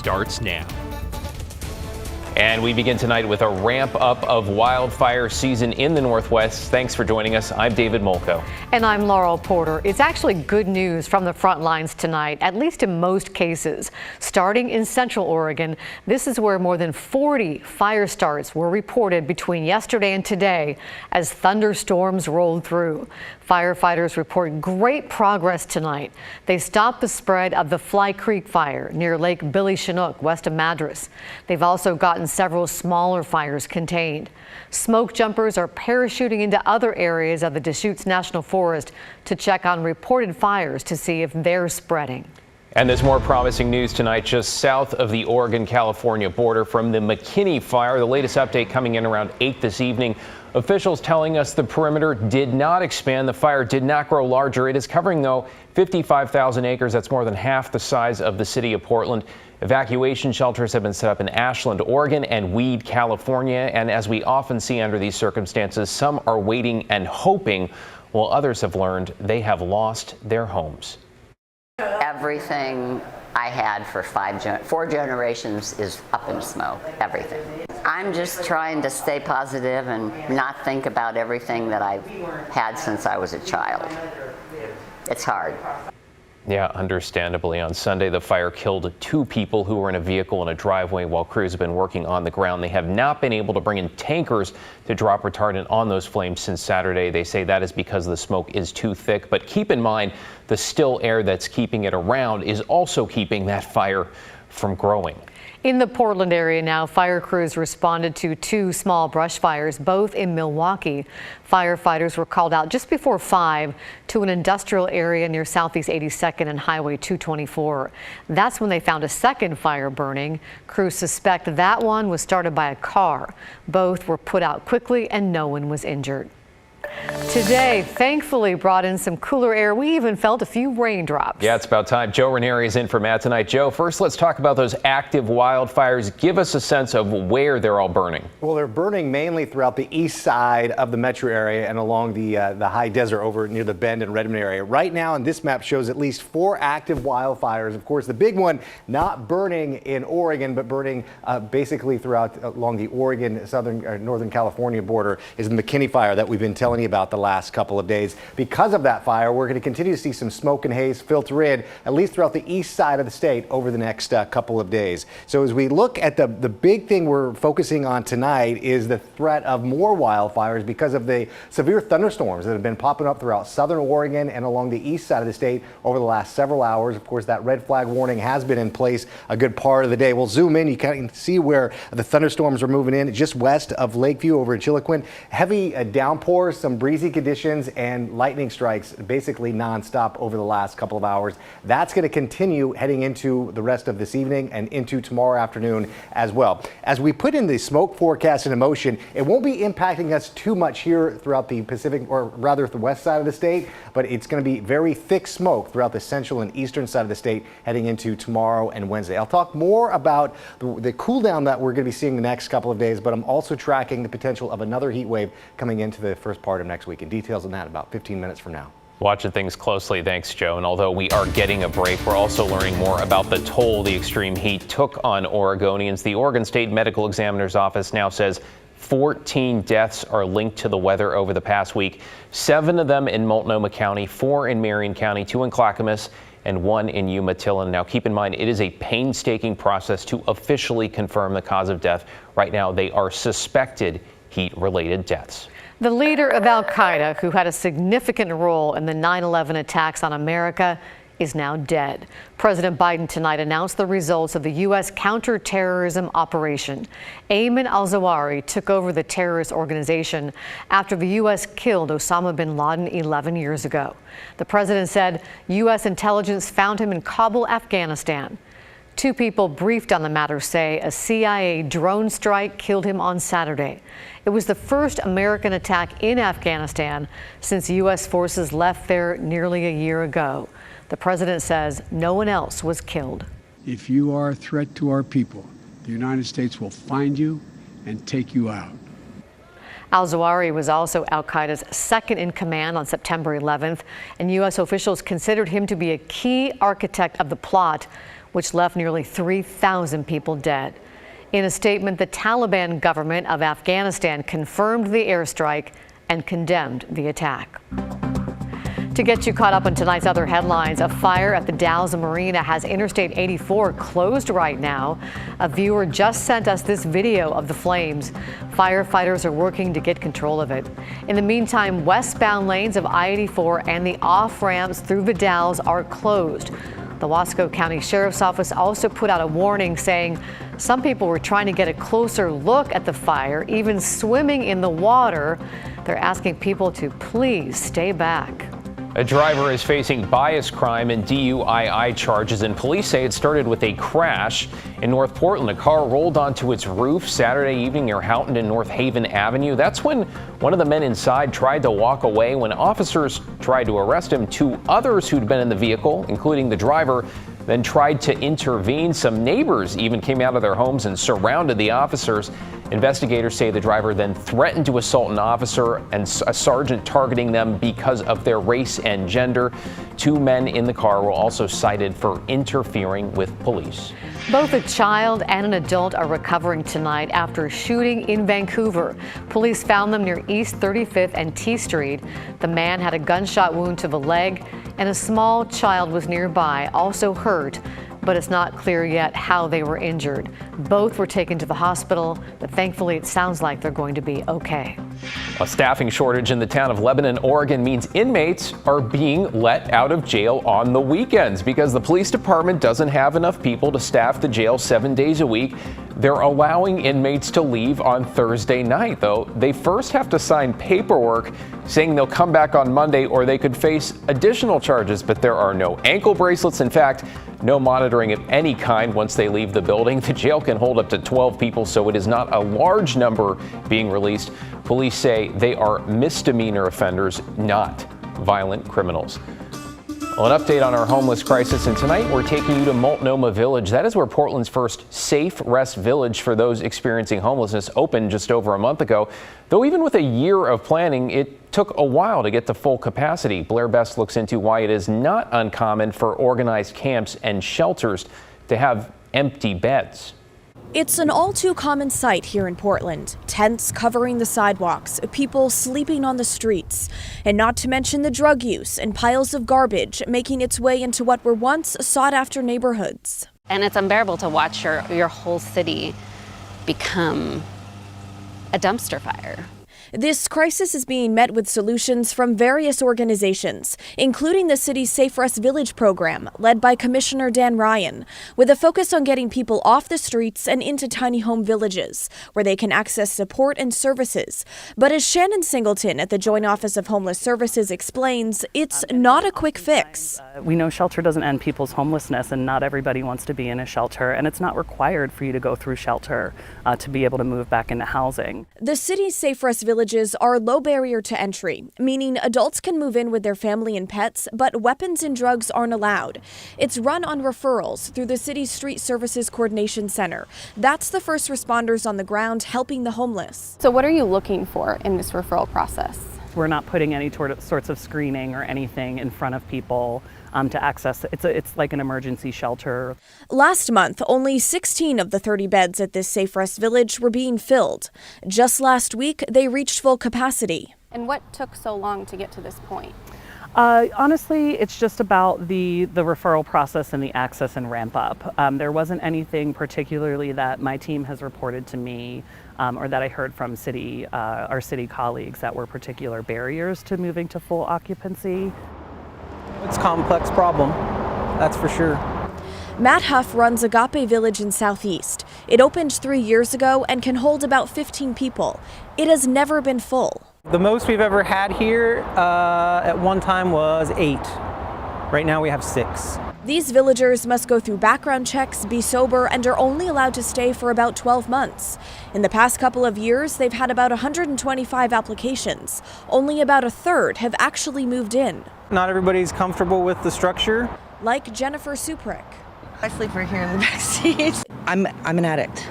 starts now. And we begin tonight with a ramp up of wildfire season in the Northwest. Thanks for joining us. I'm David Molko. And I'm Laurel Porter. It's actually good news from the front lines tonight, at least in most cases. Starting in Central Oregon, this is where more than 40 fire starts were reported between yesterday and today as thunderstorms rolled through. Firefighters report great progress tonight. They stopped the spread of the Fly Creek fire near Lake Billy Chinook, west of Madras. They've also gotten several smaller fires contained. Smoke jumpers are parachuting into other areas of the Deschutes National Forest to check on reported fires to see if they're spreading. And there's more promising news tonight just south of the Oregon-California border from the McKinney fire. The latest update coming in around 8 this evening. Officials telling us the perimeter did not expand. The fire did not grow larger. It is covering, though, 55,000 acres. That's more than half the size of the city of Portland. Evacuation shelters have been set up in Ashland, Oregon, and Weed, California. And as we often see under these circumstances, some are waiting and hoping, while others have learned they have lost their homes. Everything I had for 4 generations is up in smoke, everything. I'm just trying to stay positive and not think about everything that I've had since I was a child. It's hard. Yeah, understandably. On Sunday, the fire killed 2 people who were in a vehicle in a driveway while crews have been working on the ground. They have not been able to bring in tankers to drop retardant on those flames since Saturday. They say that is because the smoke is too thick. But keep in mind, the still air that's keeping it around is also keeping that fire from growing. In the Portland area now, fire crews responded to 2 small brush fires, both in Milwaukee. Firefighters were called out just before 5 to an industrial area near Southeast 82nd and Highway 224. That's when they found a second fire burning. Crews suspect that one was started by a car. Both were put out quickly and no one was injured. Today, thankfully, brought in some cooler air. We even felt a few raindrops. Yeah, it's about time. Joe Ranieri is in for Matt tonight. Joe, first let's talk about those active wildfires. Give us a sense of where they're all burning. Well, they're burning mainly throughout the east side of the metro area and along the high desert over near the Bend and Redmond area. Right now, and this map shows at least 4 active wildfires. Of course, the big one not burning in Oregon, but burning basically throughout along the Oregon, northern California border is the McKinney fire that we've been telling you about the last couple of days. Because of that fire, we're going to continue to see some smoke and haze filter in, at least throughout the east side of the state over the next couple of days. So as we look at the big thing we're focusing on tonight is the threat of more wildfires because of the severe thunderstorms that have been popping up throughout southern Oregon and along the east side of the state over the last several hours. Of course, that red flag warning has been in place a good part of the day. We'll zoom in. You can see where the thunderstorms are moving in just west of Lakeview over in Chiloquin. Heavy downpours, some breezy conditions and lightning strikes basically nonstop over the last couple of hours. That's going to continue heading into the rest of this evening and into tomorrow afternoon as well. As we put in the smoke forecast into motion, it won't be impacting us too much here throughout the Pacific, or rather the west side of the state, but it's going to be very thick smoke throughout the central and eastern side of the state heading into tomorrow and Wednesday. I'll talk more about the cool down that we're going to be seeing the next couple of days, but I'm also tracking the potential of another heat wave coming into the first part of next week. And details on that about 15 minutes from now. Watching things closely. Thanks, Joe. And although we are getting a break, we're also learning more about the toll the extreme heat took on Oregonians. The Oregon State Medical Examiner's Office now says 14 deaths are linked to the weather over the past week. 7 of them in Multnomah County, 4 in Marion County, 2 in Clackamas, and 1 in Umatilla. Now, keep in mind, it is a painstaking process to officially confirm the cause of death. Right now, they are suspected heat-related deaths. The leader of Al-Qaeda, who had a significant role in the 9/11 attacks on America, is now dead. President Biden tonight announced the results of the U.S. counterterrorism operation. Ayman al-Zawahiri took over the terrorist organization after the U.S. killed Osama bin Laden 11 years ago. The president said U.S. intelligence found him in Kabul, Afghanistan. 2 people briefed on the matter say a CIA drone strike killed him on Saturday. It was the first American attack in Afghanistan since U.S. forces left there nearly a year ago. The president says no one else was killed. If you are a threat to our people, the United States will find you and take you out. Al-Zawahiri was also Al-Qaeda's second in command on September 11th, and U.S. officials considered him to be a key architect of the plot, which left nearly 3,000 people dead. In a statement, the Taliban government of Afghanistan confirmed the airstrike and condemned the attack. To get you caught up on tonight's other headlines, a fire at the Dalles Marina has Interstate 84 closed right now. A viewer just sent us this video of the flames. Firefighters are working to get control of it. In the meantime, westbound lanes of I-84 and the off-ramps through the Dalles are closed. The Wasco County Sheriff's Office also put out a warning saying some people were trying to get a closer look at the fire, even swimming in the water. They're asking people to please stay back. A driver is facing bias crime and DUI charges, and police say it started with a crash. In North Portland, a car rolled onto its roof Saturday evening near Houghton and North Haven Avenue. That's when one of the men inside tried to walk away. When officers tried to arrest him, two others who'd been in the vehicle, including the driver, then tried to intervene. Some neighbors even came out of their homes and surrounded the officers. Investigators say the driver then threatened to assault an officer and a sergeant, targeting them because of their race and gender. Two men in the car were also cited for interfering with police. Both a child and an adult are recovering tonight after a shooting in Vancouver. Police found them near East 35th and T Street. The man had a gunshot wound to the leg, and a small child was nearby, also hurt, but it's not clear yet how they were injured. Both were taken to the hospital, but thankfully it sounds like they're going to be okay. A staffing shortage in the town of Lebanon, Oregon means inmates are being let out of jail on the weekends because the police department doesn't have enough people to staff the jail 7 days a week. They're allowing inmates to leave on Thursday night, though. They first have to sign paperwork saying they'll come back on Monday, or they could face additional charges. But there are no ankle bracelets. In fact, no monitoring of any kind once they leave the building. The jail can hold up to 12 people, so it is not a large number being released. Police say they are misdemeanor offenders, not violent criminals. Well, an update on our homeless crisis, and tonight we're taking you to Multnomah Village. That is where Portland's first safe rest village for those experiencing homelessness opened just over a month ago. Though even with a year of planning, it took a while to get to full capacity. Blair Best looks into why it is not uncommon for organized camps and shelters to have empty beds. It's an all too common sight here in Portland. Tents covering the sidewalks, people sleeping on the streets, and not to mention the drug use and piles of garbage making its way into what were once sought after neighborhoods. And it's unbearable to watch your whole city become a dumpster fire. This crisis is being met with solutions from various organizations, including the city's Safe Rest Village program, led by Commissioner Dan Ryan, with a focus on getting people off the streets and into tiny home villages, where they can access support and services. But as Shannon Singleton at the Joint Office of Homeless Services explains, it's not a quick fix. We know shelter doesn't end people's homelessness, and not everybody wants to be in a shelter, and it's not required for you to go through shelter to be able to move back into housing. The city's Safe Rest Villages are low barrier to entry, meaning adults can move in with their family and pets, but weapons and drugs aren't allowed. It's run on referrals through the city's Street Services Coordination Center. That's the first responders on the ground helping the homeless. So what are you looking for in this referral process? We're not putting any sorts of screening or anything in front of people to access. It's like an emergency shelter. Last month, only 16 of the 30 beds at this Safe Rest Village were being filled. Just last week, they reached full capacity. And what took so long to get to this point? Honestly, it's just about the referral process and the access and ramp up. There wasn't anything particularly that my team has reported to me or that I heard from our city colleagues that were particular barriers to moving to full occupancy. It's a complex problem, that's for sure. Matt Huff runs Agape Village in Southeast. It opened 3 years ago and can hold about 15 people. It has never been full. The most we've ever had here at one time was 8. Right now we have 6. These villagers must go through background checks, be sober, and are only allowed to stay for about 12 months. In the past couple of years, they've had about 125 applications. Only about a third have actually moved in. Not everybody's comfortable with the structure. Like Jennifer Suprick. I sleep right here in the back seat. I'm an addict,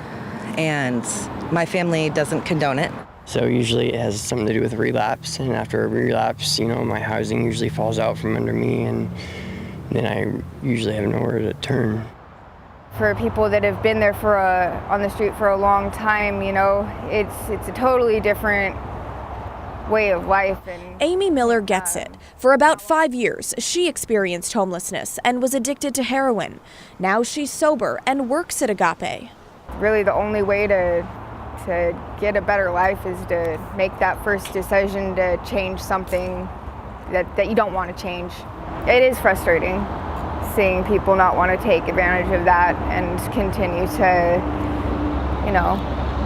and my family doesn't condone it. So usually it has something to do with relapse, and after a relapse, my housing usually falls out from under me, and then I usually have nowhere to turn. For people that have been there on the street for a long time, you know, it's a totally different way of life. And Amy Miller gets it. For about 5 years, she experienced homelessness and was addicted to heroin. Now she's sober and works at Agape. Really the only way to get a better life is to make that first decision to change something that you don't want to change. It is frustrating seeing people not want to take advantage of that and continue to, you know,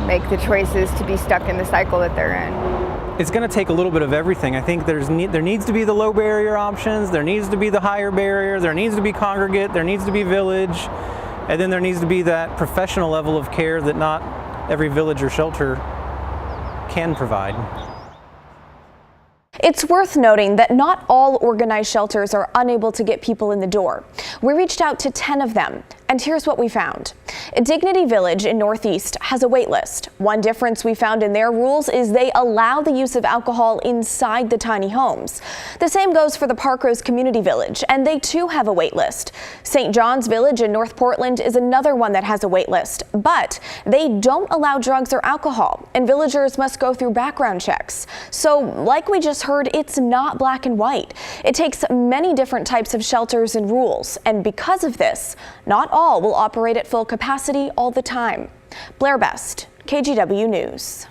make the choices to be stuck in the cycle that they're in. It's going to take a little bit of everything. I think there needs to be the low barrier options, there needs to be the higher barrier, there needs to be congregate, there needs to be village, and then there needs to be that professional level of care that not every village or shelter can provide. It's worth noting that not all organized shelters are unable to get people in the door. We reached out to 10 of them, and here's what we found. Dignity Village in Northeast has a wait list. One difference we found in their rules is they allow the use of alcohol inside the tiny homes. The same goes for the Parkrose Community Village, and they too have a wait list. St. John's Village in North Portland is another one that has a wait list, but they don't allow drugs or alcohol, and villagers must go through background checks. So, like we just heard, it's not black and white. It takes many different types of shelters and rules, and because of this, not all will operate at full capacity all the time. Blair Best, KGW News.